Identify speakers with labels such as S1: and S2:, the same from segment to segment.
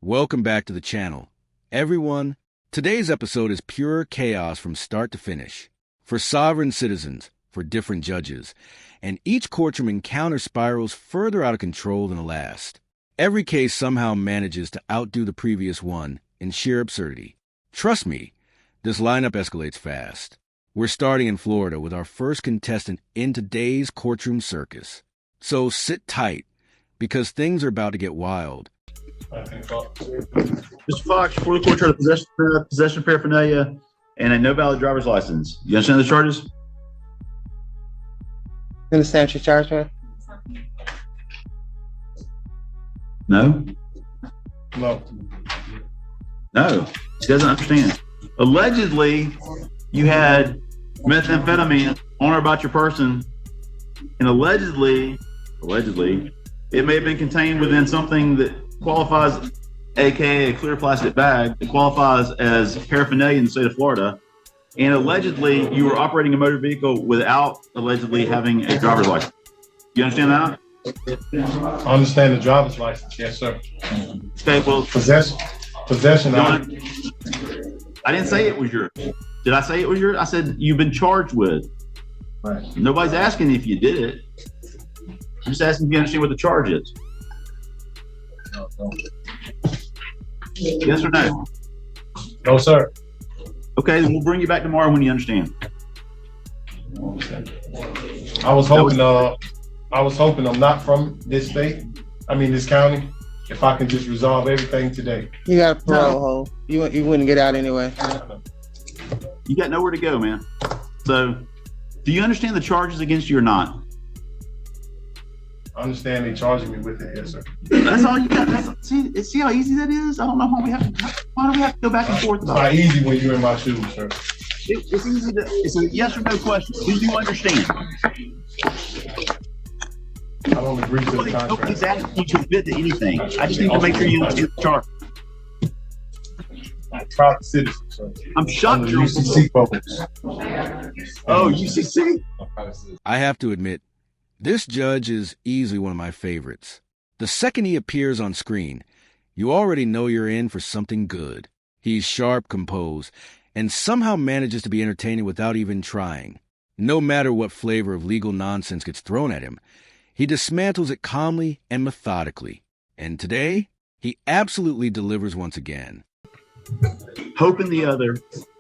S1: Welcome back to the channel. Everyone, today's episode is pure chaos from start to finish. For sovereign citizens, for different judges, and each courtroom encounter spirals further out of control than the last. Every case somehow manages to outdo the previous one in sheer absurdity. Trust me, this lineup escalates fast. We're starting in Florida with our first contestant in today's courtroom circus. So sit tight, because things are about to get wild.
S2: Mr. Fox, before the court trial, possession of paraphernalia and a no valid driver's license. You understand the charges?
S3: You understand what you're charged with?
S2: No?
S4: No.
S2: No. She doesn't understand. Allegedly, you had methamphetamine on or about your person, and allegedly, it may have been contained within something that qualifies, aka a clear plastic bag, that qualifies as paraphernalia in the state of Florida. And allegedly, you were operating a motor vehicle without allegedly having a driver's license. You understand that?
S4: I understand the driver's license, yes, sir.
S2: Okay, well,
S4: Possession.
S2: I didn't say it was yours. Did I say it was yours? I said you've been charged with.
S4: Right.
S2: Nobody's asking if you did it. I'm just asking if you understand what the charge is. Yes or no?
S4: No, sir.
S2: Okay, then we'll bring you back tomorrow when you understand.
S4: I was hoping I'm not from this state. This county. If I can just resolve everything today.
S3: You got a parole hold. You wouldn't get out anyway.
S2: You got nowhere to go, man. So, do you understand the charges against you or not?
S4: I understand they charging me with it, yes, sir.
S2: That's all you got. See how easy that is? I don't know why do we have to go back and forth
S4: It's
S2: about
S4: not
S2: it?
S4: easy when you're in my shoes, sir.
S2: It's easy it's a yes or no question. Do you understand?
S4: I don't agree to the
S2: Nobody's
S4: contract.
S2: asking you to admit to anything. I just need to make sure you understand the charge.
S4: I'm a private citizen, sir.
S2: I'm shocked
S4: Under
S2: you're
S4: UCC focus.
S2: Oh, UCC?
S1: I have to admit, this judge is easily one of my favorites. The second he appears on screen, you already know you're in for something good. He's sharp, composed, and somehow manages to be entertaining without even trying. No matter what flavor of legal nonsense gets thrown at him, he dismantles it calmly and methodically. And today, he absolutely delivers once again.
S2: Hope in the other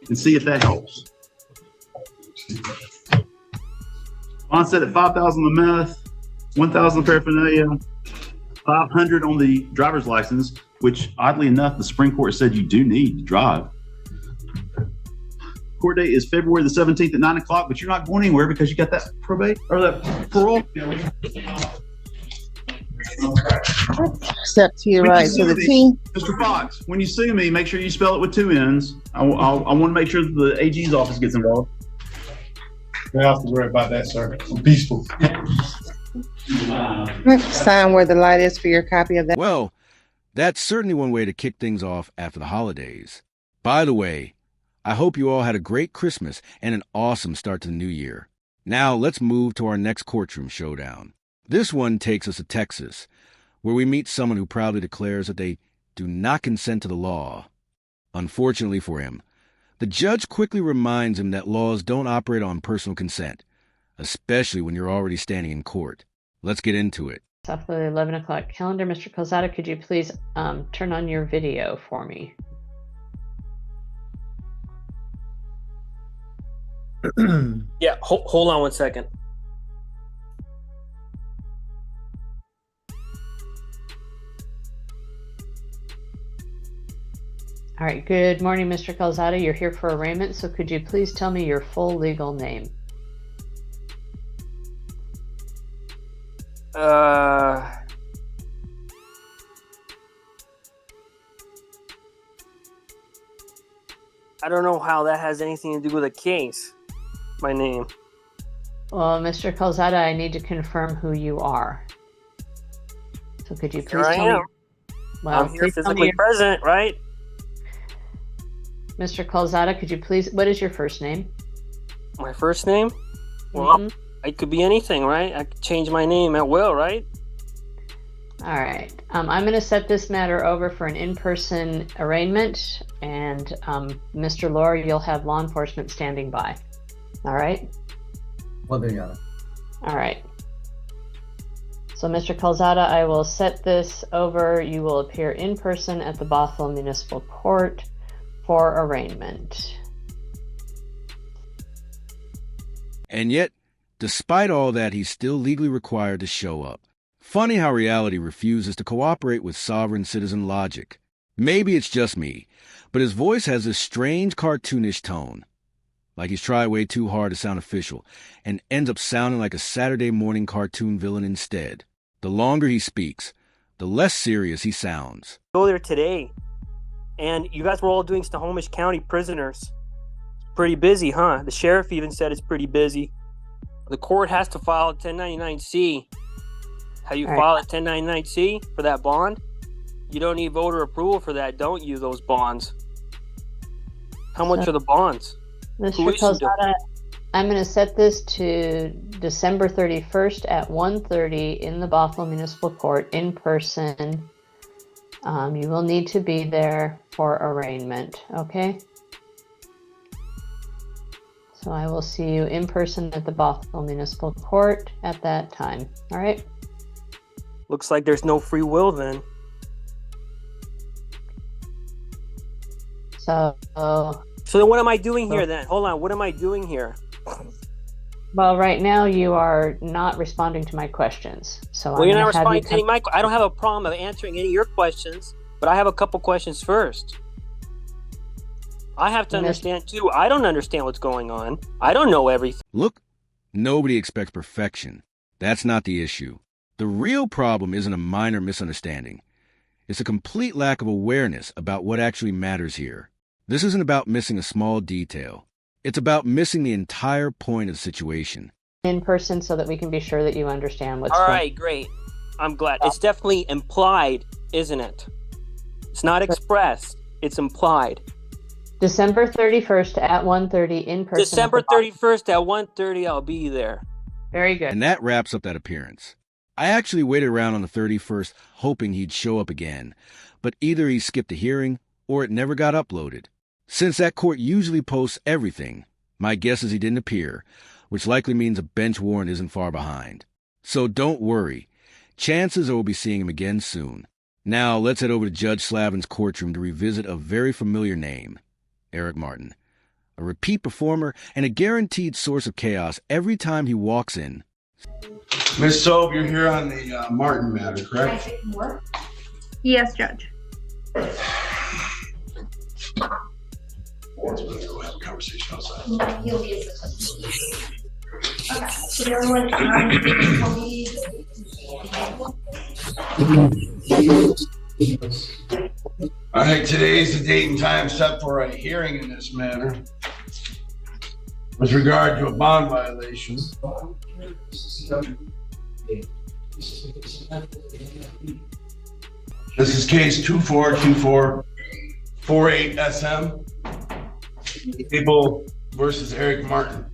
S2: and see if that helps. Onset at 5,000 the meth, 1,000 paraphernalia, 500 on the driver's license, which oddly enough, the Supreme Court said you do need to drive. Court date is February the 17th at 9 o'clock, but you're not going anywhere because you got that probate or that parole.
S3: Step to your
S2: When you
S3: right
S2: sue
S3: to the
S2: me,
S3: T.
S2: Mr. Fox, when you sue me, make sure you spell it with two N's. I want to make sure that the AG's office gets involved.
S4: You don't have to worry about that, sir. I'm peaceful.
S3: Sign where the light is for your copy of that.
S1: Well, that's certainly one way to kick things off after the holidays. By the way, I hope you all had a great Christmas and an awesome start to the new year. Now let's move to our next courtroom showdown. This one takes us to Texas, where we meet someone who proudly declares that they do not consent to the law. Unfortunately for him, the judge quickly reminds him that laws don't operate on personal consent, especially when you're already standing in court. Let's get into it.
S5: Off the 11 o'clock calendar. Mr. Calzada, could you please turn on your video for me?
S6: Yeah, hold on one second.
S5: All right, good morning, Mr. Calzada. You're here for arraignment, so could you please tell me your full legal name?
S6: I don't know how that has anything to do with a case. My name.
S5: Well, Mr. Calzada, I need to confirm who you are. So could you please
S6: Here I
S5: tell me?
S6: am.
S5: Well,
S6: I'm here
S5: please tell me
S6: physically present, right?
S5: Mr. Calzada, could you please, what is your first name?
S6: My first name? Well,
S5: Mhm.
S6: it could be anything, right? I could change my name at will, right?
S5: All right. I'm going to set this matter over for an in-person arraignment, and Mr. Lohr, you'll have law enforcement standing by. All right?
S7: Well, they got it.
S5: All right. So, Mr. Calzada, I will set this over. You will appear in person at the Bothell Municipal Court for arraignment.
S1: And yet, despite all that, he's still legally required to show up. Funny how reality refuses to cooperate with sovereign citizen logic. Maybe it's just me, but his voice has this strange cartoonish tone. Like he's tried way too hard to sound official, and ends up sounding like a Saturday morning cartoon villain instead. The longer he speaks, the less serious he sounds.
S6: Go there today, and you guys were all doing Snohomish County prisoners. Pretty busy, huh? The sheriff even said it's pretty busy. The court has to file a 1099-C. How you file a 1099-C for that bond? You don't need voter approval for that, don't you, those bonds? How much are the bonds?
S5: Mr. Calzada, I'm going to set this to December 31st at 1:30 in the Bothell Municipal Court in person. You will need to be there for arraignment, okay? So I will see you in person at the Bothell Municipal Court at that time, all right?
S6: Looks like there's no free will then.
S5: So
S6: then what am I doing here then? Hold on, what am I doing here?
S5: well, right now you are not responding to my questions. So
S6: Well,
S5: I'm
S6: you're not
S5: gonna have you
S6: responding to any of my. I don't have a problem of answering any of your questions, but I have a couple questions first. I have to understand too. I don't understand what's going on. I don't know everything.
S1: Look, nobody expects perfection. That's not the issue. The real problem isn't a minor misunderstanding. It's a complete lack of awareness about what actually matters here. This isn't about missing a small detail. It's about missing the entire point of the situation.
S5: in person so that we can be sure that you understand what's
S6: All
S5: going on.
S6: right, great. I'm glad. It's definitely implied, isn't it? It's not expressed. It's implied.
S5: December 31st at 1:30 in person.
S6: December 31st at 1:30, I'll be there.
S5: Very good.
S1: And that wraps up that appearance. I actually waited around on the 31st hoping he'd show up again, but either he skipped a hearing or it never got uploaded. Since that court usually posts everything, my guess is he didn't appear, which likely means a bench warrant isn't far behind. So don't worry. Chances are we'll be seeing him again soon. Now let's head over to Judge Slavin's courtroom to revisit a very familiar name, Eric Martin. A repeat performer and a guaranteed source of chaos every time he walks in.
S8: Ms. Sobe, you're here on the Martin matter, correct?
S9: Yes, Judge.
S8: We'll have a conversation outside.
S9: He'll be okay. So everyone,
S8: All right, today's the date and time set for a hearing in this matter with regard to a bond violation. This is case 242448SM. People versus Eric Martin.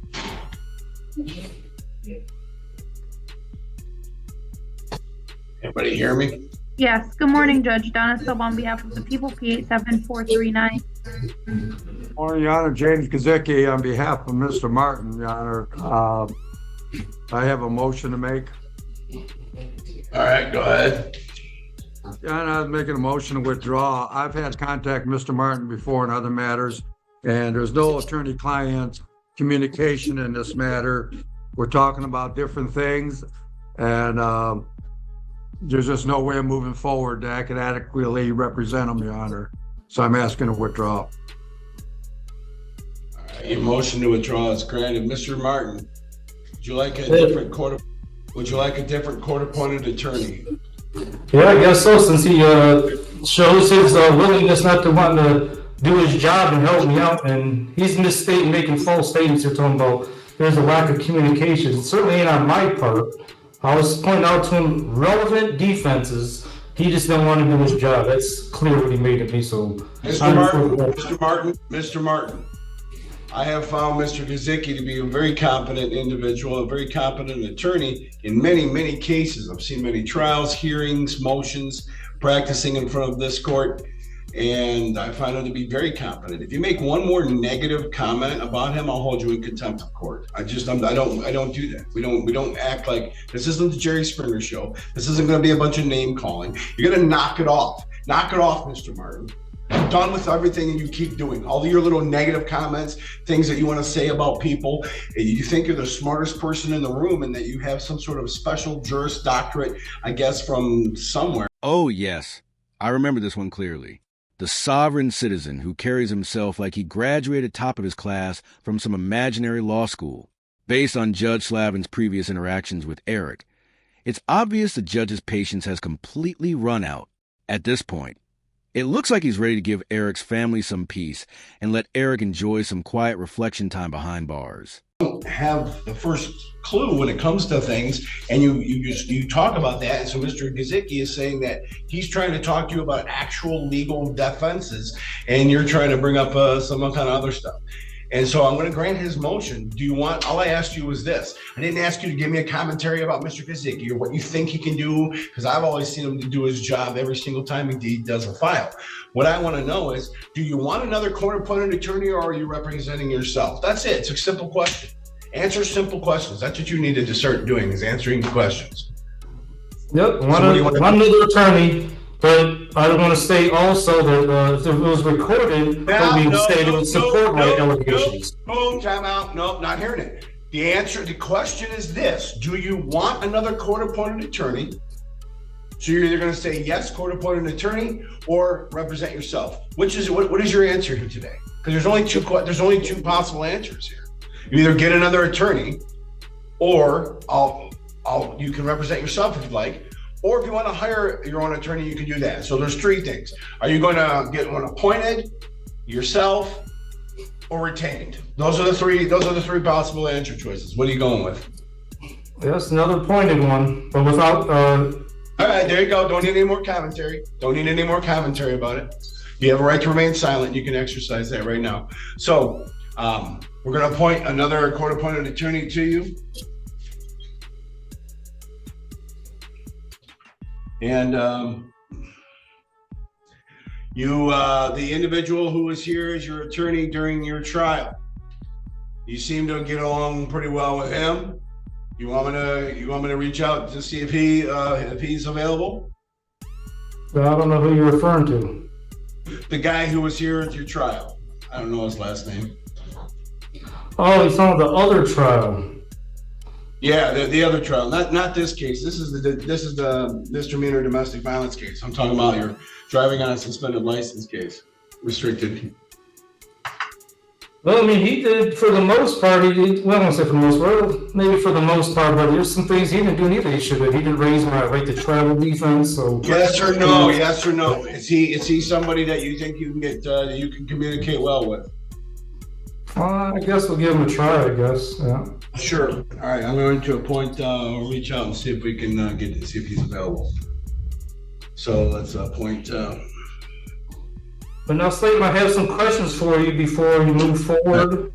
S8: Everybody hear me?
S9: yes. Good morning, Judge. Donna Sobe on behalf of the people, P87439.
S7: Morning, Your Honor. James Gazicki on behalf of Mr. Martin, Your Honor. I have a motion to make.
S8: All right, go ahead.
S7: Your Honor, I was making a motion to withdraw. I've had contact Mr. Martin before in other matters, and there's no attorney-client communication in this matter. We're talking about different things, and there's just no way of moving forward that I can adequately represent him, Your Honor. So I'm asking to withdraw.
S8: All right, your motion to withdraw is granted. Mr. Martin, would you like a different court-appointed attorney?
S10: Yeah, I guess so, since he shows his willingness not to want to do his job and help me out, and he's misstating, making false statements you're talking about. There's a lack of communication. It certainly ain't on my part. I was pointing out to him relevant defenses. He just didn't want to do his job. That's clear what he made of me, so.
S8: Mr. Martin, I have found Mr. Gazicki to be a very competent individual, a very competent attorney in many, many cases. I've seen many trials, hearings, motions, practicing in front of this court, and I find him to be very competent. If you make one more negative comment about him, I'll hold you in contempt of court. I don't do that. We don't act like this isn't the Jerry Springer show. This isn't going to be a bunch of name calling. You're going to knock it off. Knock it off, Mr. Martin. I'm done with everything and you keep doing all of your little negative comments, things that you want to say about people. You think you're the smartest person in the room and that you have some sort of special Juris Doctorate, I guess, from somewhere.
S1: Oh, yes. I remember this one clearly. The sovereign citizen who carries himself like he graduated top of his class from some imaginary law school. Based on Judge Slavin's previous interactions with Eric, it's obvious the judge's patience has completely run out at this point. It looks like he's ready to give Eric's family some peace and let Eric enjoy some quiet reflection time behind bars.
S8: Have the first clue when it comes to things, and you talk about that. And so Mr. Gazicki is saying that he's trying to talk to you about actual legal defenses, and you're trying to bring up some kind of other stuff. And so I'm going to grant his motion. All I asked you was this. I didn't ask you to give me a commentary about Mr. Gazicki or what you think he can do, because I've always seen him to do his job every single time he does a file. What I want to know is, do you want another court-appointed attorney or are you representing yourself? That's it. It's a simple question. Answer simple questions. That's what you needed to start doing, is answering the questions.
S10: Yep, one other attorney. But I want to state also that if it was recorded, that we would state it would support my allegations.
S8: Time out. Nope, not hearing it. The question is this. Do you want another court-appointed attorney? So you're either going to say yes, court-appointed attorney, or represent yourself. What is your answer here today? Because there's only two possible answers here. You either get another attorney, or you can represent yourself if you'd like. Or if you want to hire your own attorney, you can do that. So there's three things. Are you going to get one appointed, yourself, or retained? Those are the three possible answer choices. What are you going with?
S10: Yes, another appointed one, but without.
S8: All right, there you go. Don't need any more commentary. Don't need any more commentary about it. You have a right to remain silent. You can exercise that right now. So we're going to appoint another court-appointed attorney to you. And the individual who was here as your attorney during your trial, you seem to get along pretty well with him. You want me to reach out to see if he's available?
S10: I don't know who you're referring to.
S8: The guy who was here at your trial. I don't know his last name.
S10: Oh, he's on the other trial.
S8: Yeah, the other trial, not this case. This is the misdemeanor domestic violence case. I'm talking about your driving on a suspended license case, restricted.
S10: Well, I mean, he did for the most part. I won't say for the most part, maybe for the most part, but there's some things he didn't do neither. He didn't raise my right to travel defense. So
S8: yes or no? Yes or no? Is he somebody that you think you can get you can communicate well with?
S10: I guess we'll give him a try. I guess. Yeah.
S8: Sure. All right. I'm going to appoint, reach out and see if we can see if he's available. So let's appoint.
S10: But now, Slayton, I have some questions for you before you move forward.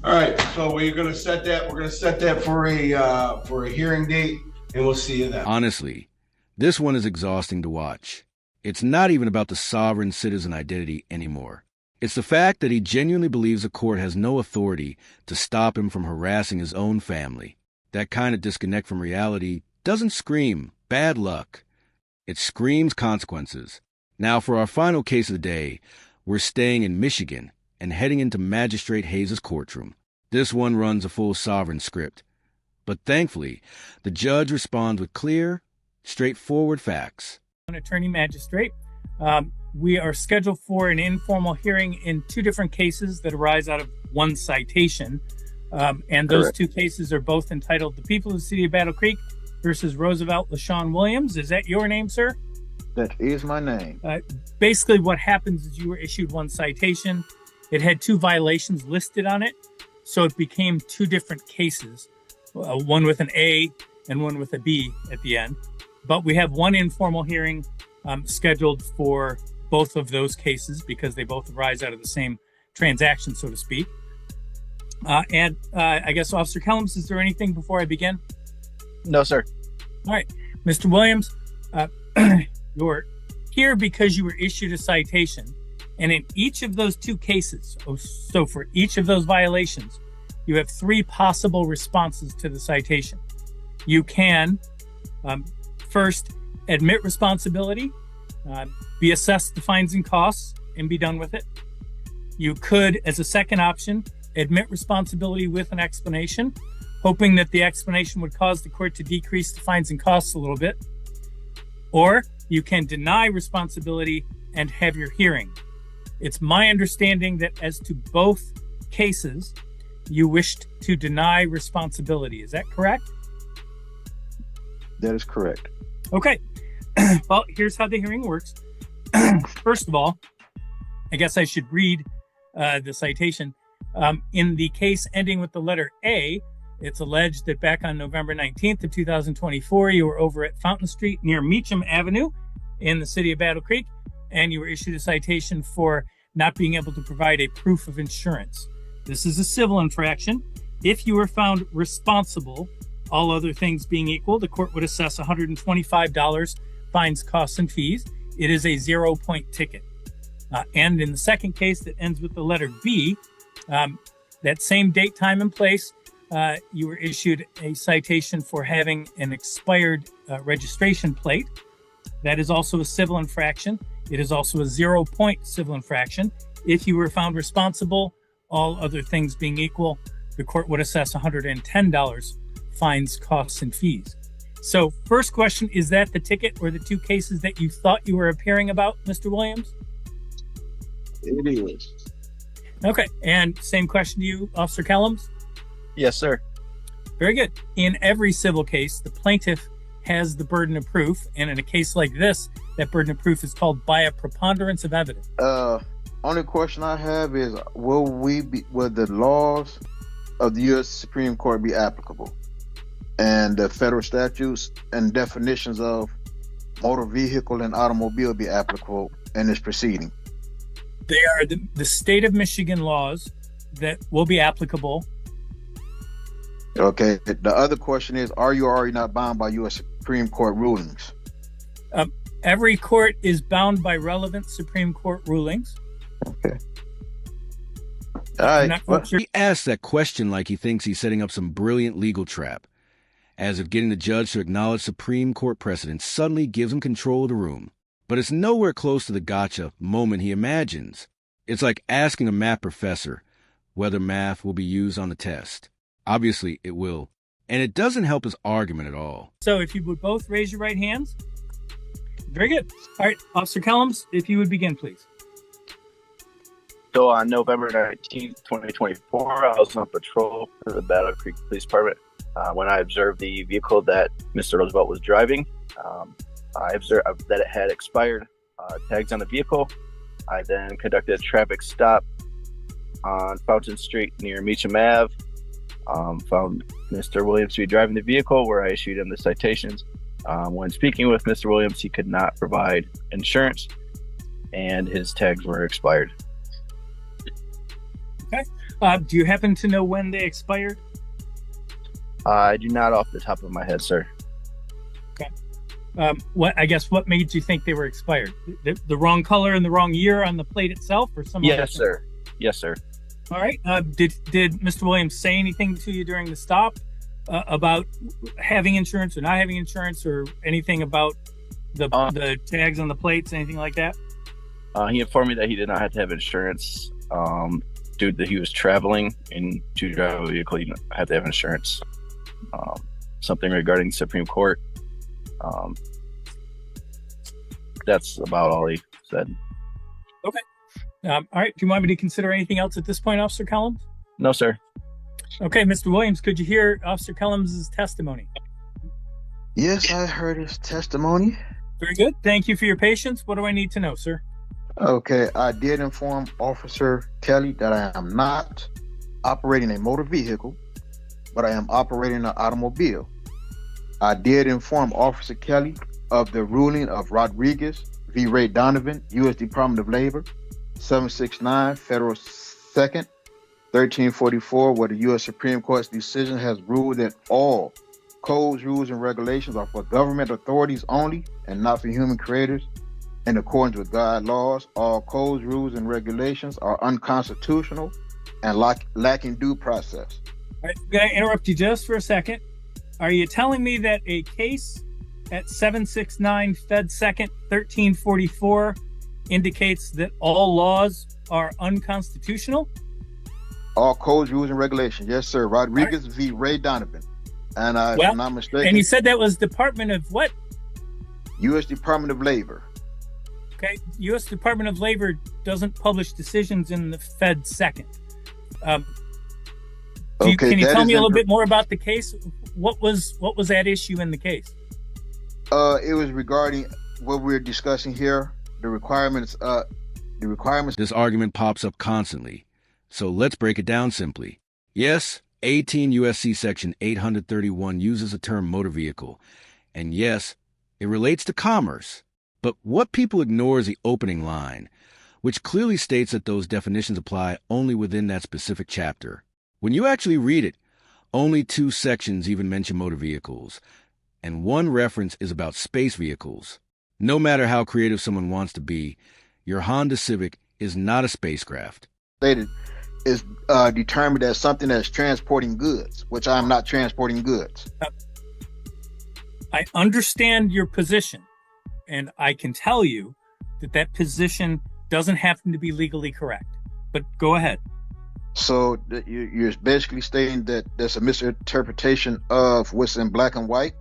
S8: All right. So we're going to set that. We're going to set that for a hearing date, and we'll see you then.
S1: Honestly, this one is exhausting to watch. It's not even about the sovereign citizen identity anymore. It's the fact that he genuinely believes the court has no authority to stop him from harassing his own family. That kind of disconnect from reality doesn't scream bad luck. It screams consequences. Now, for our final case of the day, we're staying in Michigan and heading into Magistrate Hayes' courtroom. This one runs a full sovereign script. But thankfully, the judge responds with clear, straightforward facts.
S11: Attorney Magistrate. We are scheduled for an informal hearing in two different cases that arise out of one citation. And those Correct. Two cases are both entitled The People of the City of Battle Creek versus Roosevelt LaShawn Williams. Is that your name, sir?
S12: That is my name.
S11: Basically, what happens is you were issued one citation. It had two violations listed on it. So it became two different cases, one with an A and one with a B at the end. But we have one informal hearing scheduled for both of those cases because they both arise out of the same transaction, so to speak. And I guess, Officer Kellums, is there anything before I begin?
S13: No, sir.
S11: All right. Mr. Williams, you're here because you were issued a citation. And in each of those two cases, so for each of those violations, you have three possible responses to the citation. You can first admit responsibility, be assessed the fines and costs, and be done with it. You could, as a second option, admit responsibility with an explanation, hoping that the explanation would cause the court to decrease the fines and costs a little bit. Or you can deny responsibility and have your hearing. It's my understanding that as to both cases, you wished to deny responsibility. Is that correct?
S12: That is correct.
S11: Okay. Well, here's how the hearing works. First of all, I guess I should read the citation. In the case ending with the letter A, it's alleged that back on November 19th of 2024, you were over at Fountain Street near Meacham Avenue in the city of Battle Creek, and you were issued a citation for not being able to provide a proof of insurance. This is a civil infraction. If you were found responsible, all other things being equal, the court would assess $125 fines, costs, and fees. It is a 0-point ticket. And in the second case that ends with the letter B, that same date, time, and place, you were issued a citation for having an expired registration plate. That is also a civil infraction. It is also a 0-point civil infraction. If you were found responsible, all other things being equal, the court would assess $110 fines, costs, and fees. So first question, is that the ticket or the two cases that you thought you were appearing about, Mr. Williams?
S12: It is.
S11: Okay, and same question to you, Officer Kellums?
S13: Yes, sir.
S11: Very good. In every civil case, the plaintiff has the burden of proof, and in a case like this, that burden of proof is called by a preponderance of evidence.
S12: Only question I have is, will the laws of the U.S. Supreme Court be applicable, and the federal statutes and definitions of motor vehicle and automobile be applicable in this proceeding?
S11: They are the state of Michigan laws that will be applicable.
S12: Okay. The other question is, are you already not bound by U.S. Supreme Court rulings?
S11: Every court is bound by relevant Supreme Court rulings.
S12: Okay. All right.
S1: He asks that question like he thinks he's setting up some brilliant legal trap, as if getting the judge to acknowledge Supreme Court precedent suddenly gives him control of the room. But it's nowhere close to the gotcha moment he imagines. It's like asking a math professor whether math will be used on the test. Obviously, it will. And it doesn't help his argument at all.
S11: So if you would both raise your right hands. Very good. All right, Officer Kellums, if you would begin, please.
S13: So on November 19th, 2024, I was on patrol for the Battle Creek Police Department. When I observed the vehicle that Mr. Roosevelt was driving, I observed that it had expired tags on the vehicle. I then conducted a traffic stop on Fountain Street near Meacham Ave. Found Mr. Williams to be driving the vehicle, where I issued him the citations. When speaking with Mr. Williams, he could not provide insurance, and his tags were expired.
S11: Okay. Do you happen to know when they expired?
S13: I do not off the top of my head, sir.
S11: Okay. What made you think they were expired? The wrong color and the wrong year on the plate itself, or some?
S13: Yes, sir. Yes, sir.
S11: All right. Did Mr. Williams say anything to you during the stop about having insurance or not having insurance, or anything about the tags on the plates, anything like that?
S13: He informed me that he did not have to have insurance due to that he was traveling, and to drive a vehicle, you don't have to have insurance. Something regarding the Supreme Court. That's about all he said.
S11: Okay. All right. Do you want me to consider anything else at this point, Officer Kellums?
S13: No, sir.
S11: Okay, Mr. Williams, could you hear Officer Kellums' testimony?
S12: Yes, I heard his testimony.
S11: Very good. Thank you for your patience. What do I need to know, sir?
S12: Okay, I did inform Officer Kelly that I am not operating a motor vehicle, but I am operating an automobile. I did inform Officer Kelly of the ruling of Rodriguez v. Ray Donovan, U.S. Department of Labor, 769 Federal 2nd, 1344, where the U.S. Supreme Court's decision has ruled that all codes, rules, and regulations are for government authorities only and not for human creators. In accordance with God laws, all codes, rules, and regulations are unconstitutional and lacking due process.
S11: All right, I'm going to interrupt you just for a second. Are you telling me that a case at 769 Fed 2nd 1344 indicates that all laws are unconstitutional?
S12: All codes, rules, and regulations. Yes, sir. Rodriguez v. Ray Donovan. And if I'm not mistaken.
S11: And you said that was Department of what?
S12: U.S. Department of Labor.
S11: Okay. U.S. Department of Labor doesn't publish decisions in the Fed 2nd. Can you tell me a little bit more about the case? What was that issue in the case?
S12: It was regarding what we're discussing here, the requirements.
S1: This argument pops up constantly, so let's break it down simply. Yes, 18 U.S.C. Section 831 uses the term motor vehicle, and yes, it relates to commerce. But what people ignore is the opening line, which clearly states that those definitions apply only within that specific chapter. When you actually read it, only 2 sections even mention motor vehicles, and 1 reference is about space vehicles. No matter how creative someone wants to be, your Honda Civic is not a spacecraft.
S12: Stated is determined as something that's transporting goods, which I'm not transporting goods.
S11: I understand your position, and I can tell you that position doesn't happen to be legally correct. But go ahead.
S12: So you're basically stating that there's a misinterpretation of what's in black and white?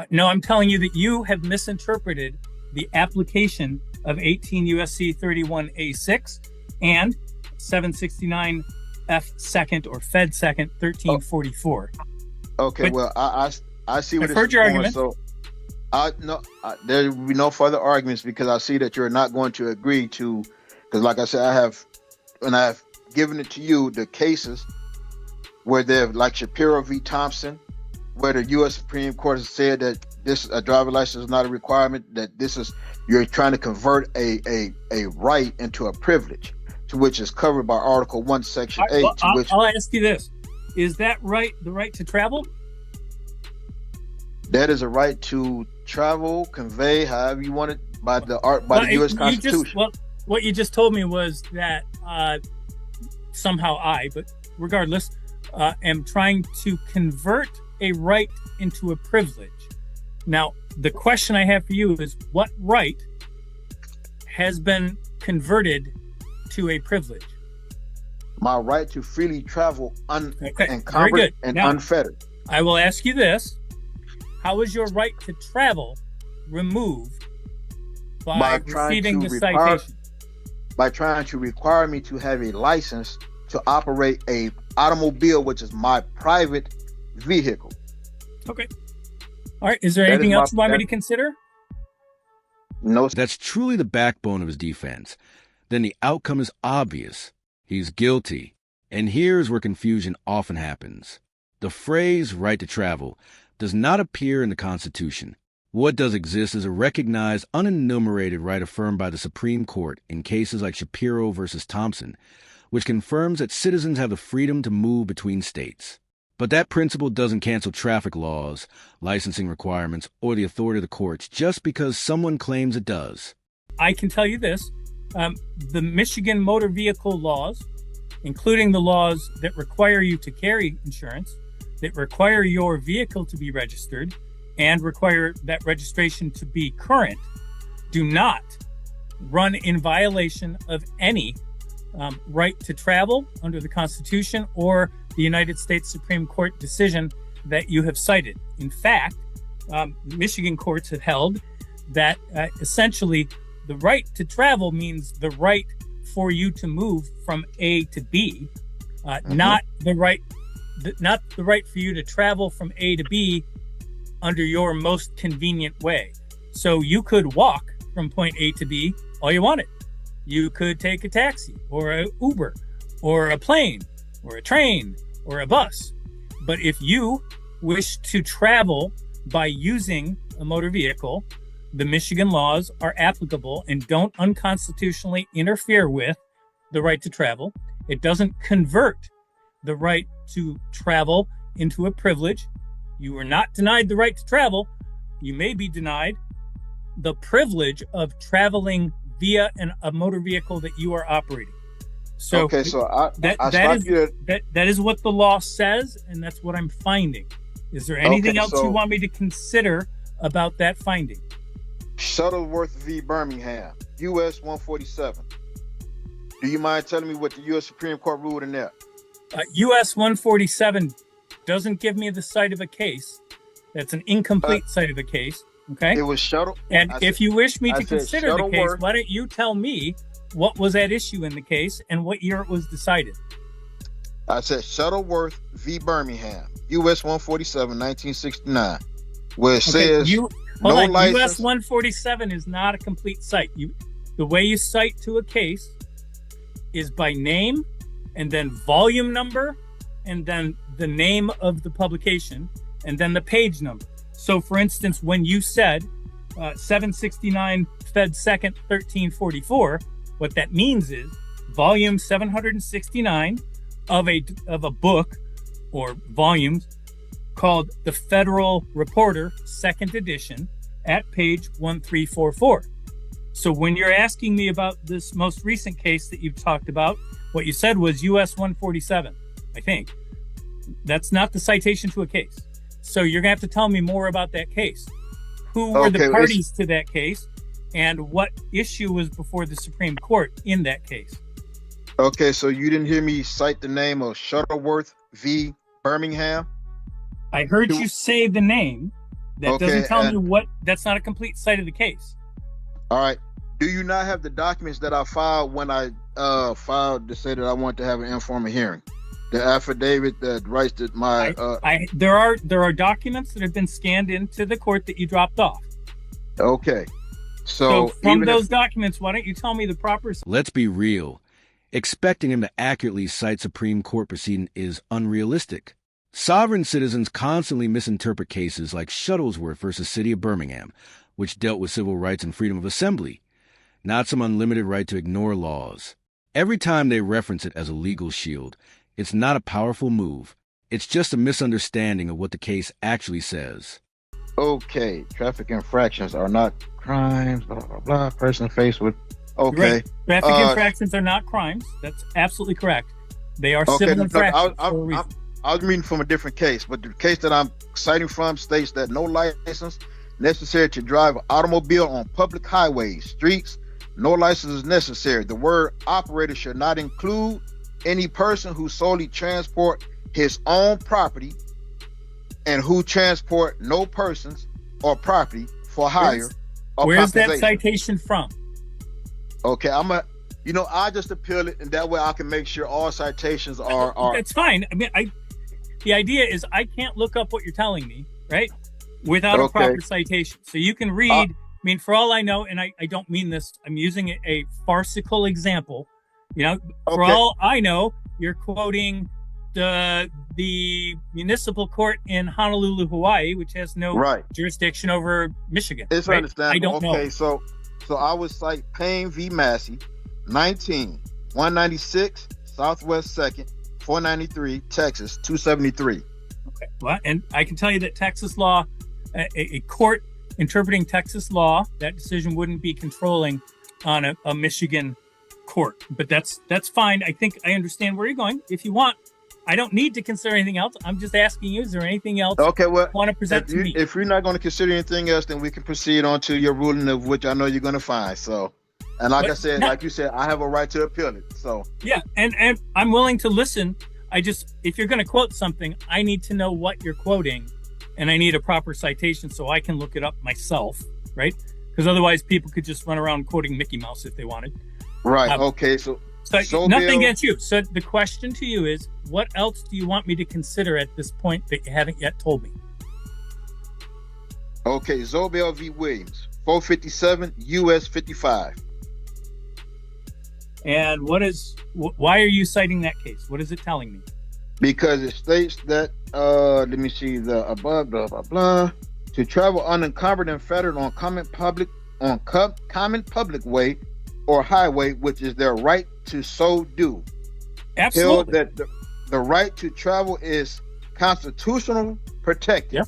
S11: No, I'm telling you that you have misinterpreted the application of 18 U.S.C. 31A6 and 769 F 2nd or Fed 2nd 1344.
S12: Okay,
S11: but
S12: well, I see what
S11: I've heard your argument.
S12: So there will be no further arguments because I see that you're not going to agree to, because like I said, when I've given it to you, the cases where they're like Shapiro v. Thompson, where the U.S. Supreme Court has said that a driver license is not a requirement, that you're trying to convert a right into a privilege, to which is covered by Article 1, Section 8.
S11: I'll ask you this. Is that right, the right to travel?
S12: That is a right to travel, convey, however you want it, by the U.S. Constitution.
S11: What you just told me was that somehow but regardless, am trying to convert a right into a privilege. Now, the question I have for you is, what right has been converted to a privilege?
S12: My right to freely travel encumbered and
S11: now,
S12: unfettered.
S11: I will ask you this. How is your right to travel removed by receiving the citation?
S12: By trying to require me to have a license to operate a automobile, which is my private vehicle.
S11: Okay. All right. Is there anything else you want me to consider?
S12: No.
S1: That's truly the backbone of his defense. Then the outcome is obvious. He's guilty. And here's where confusion often happens. The phrase right to travel does not appear in the Constitution. What does exist is a recognized, unenumerated right affirmed by the Supreme Court in cases like Shapiro versus Thompson, which confirms that citizens have the freedom to move between states. But that principle doesn't cancel traffic laws, licensing requirements, or the authority of the courts just because someone claims it does.
S11: I can tell you this. The Michigan motor vehicle laws, including the laws that require you to carry insurance, that require your vehicle to be registered, and require that registration to be current, do not run in violation of any right to travel under the Constitution or the United States Supreme Court decision that you have cited. In fact, Michigan courts have held that essentially the right to travel means the right for you to move from A to B, not the right for you to travel from A to B under your most convenient way. So you could walk from point A to B all you wanted. You could take a taxi or an Uber or a plane or a train or a bus. But if you wish to travel by using a motor vehicle, the Michigan laws are applicable and don't unconstitutionally interfere with the right to travel. It doesn't convert the right to travel into a privilege. You are not denied the right to travel. You may be denied the privilege of traveling via a motor vehicle that you are operating. So,
S12: okay, so
S11: that is what the law says, and that's what I'm finding. Is there anything else you want me to consider about that finding?
S12: Shuttleworth v. Birmingham, U.S. 147. Do you mind telling me what the U.S. Supreme Court ruled in that?
S11: U.S. 147 doesn't give me the site of a case. That's an incomplete site of a case. Okay.
S12: It was Shuttle.
S11: And if you wish me to consider the case, why don't you tell me what was at issue in the case and what year it was decided?
S12: I said Shuttleworth v. Birmingham, U.S. 147, 1969, where it says license.
S11: U.S. 147 is not a complete site. The way you cite to a case is by name and then volume number and then the name of the publication and then the page number. So, for instance, when you said 769 Fed 2nd 1344, what that means is volume 769 of a book or volumes called The Federal Reporter, 2nd edition, at page 1344. So when you're asking me about this most recent case that you've talked about, what you said was US 147, I think. That's not the citation to a case. So you're going to have to tell me more about that case. Who were the parties to that case, and what issue was before the Supreme Court in that case?
S12: Okay, so you didn't hear me cite the name of Shuttleworth v. Birmingham?
S11: I heard you say the name. That doesn't tell me what. That's not a complete cite of the case.
S12: All right. Do you not have the documents that I filed when I filed to say that I want to have an informal hearing? The affidavit that writes that my
S11: there are documents that have been scanned into the court that you dropped off.
S12: Okay.
S11: So from those documents, why don't you tell me the proper...
S1: Let's be real. Expecting him to accurately cite Supreme Court proceeding is unrealistic. Sovereign citizens constantly misinterpret cases like Shuttlesworth versus City of Birmingham, which dealt with civil rights and freedom of assembly, not some unlimited right to ignore laws. Every time they reference it as a legal shield, it's not a powerful move. It's just a misunderstanding of what the case actually says.
S12: Okay, traffic infractions are not crimes, blah, blah, blah. Person faced with... Okay.
S11: Right. Traffic infractions are not crimes. That's absolutely correct. They are civil infractions for a reason.
S12: I was reading from a different case, but the case that I'm citing from states that no license necessary to drive an automobile on public highways, streets. No license is necessary. The word operator should not include any person who solely transport his own property and who transport no persons or property for hire.
S11: Where's that citation from?
S12: Okay, I just appeal it, and that way I can make sure all citations are.
S11: It's fine. I mean, the idea is I can't look up what you're telling me, right, without a proper citation. So you can read. I mean, for all I know, and I don't mean this, I'm using a farcical example. For all I know, you're quoting the municipal court in Honolulu, Hawaii, which has no jurisdiction over Michigan.
S12: It's understandable.
S11: I don't know.
S12: So I would cite Payne v. Massey, 196 Southwest 2nd, 493, Texas, 273.
S11: Okay. Well, and I can tell you that Texas law, a court interpreting Texas law, that decision wouldn't be controlling on a Michigan court. But that's fine. I think I understand where you're going. If you want, I don't need to consider anything else. I'm just asking you, is there anything else you want to present to me?
S12: If you're not going to consider anything else, then we can proceed on to your ruling, of which I know you're going to find. So, and like you said, I have a right to appeal it. So
S11: yeah, and I'm willing to listen. If you're going to quote something, I need to know what you're quoting, and I need a proper citation so I can look it up myself, right? Because otherwise people could just run around quoting Mickey Mouse if they wanted.
S12: Right. Okay. So
S11: nothing against you. So the question to you is, what else do you want me to consider at this point that you haven't yet told me?
S12: Okay, Zobel v. Williams, 457 U.S. 55.
S11: And why are you citing that case? What is it telling me?
S12: Because it states that, let me see the above, blah, blah, blah. To travel unencumbered and fettered on common public way or highway, which is their right to so do. held that the right to travel is constitutional protected.
S11: Yep.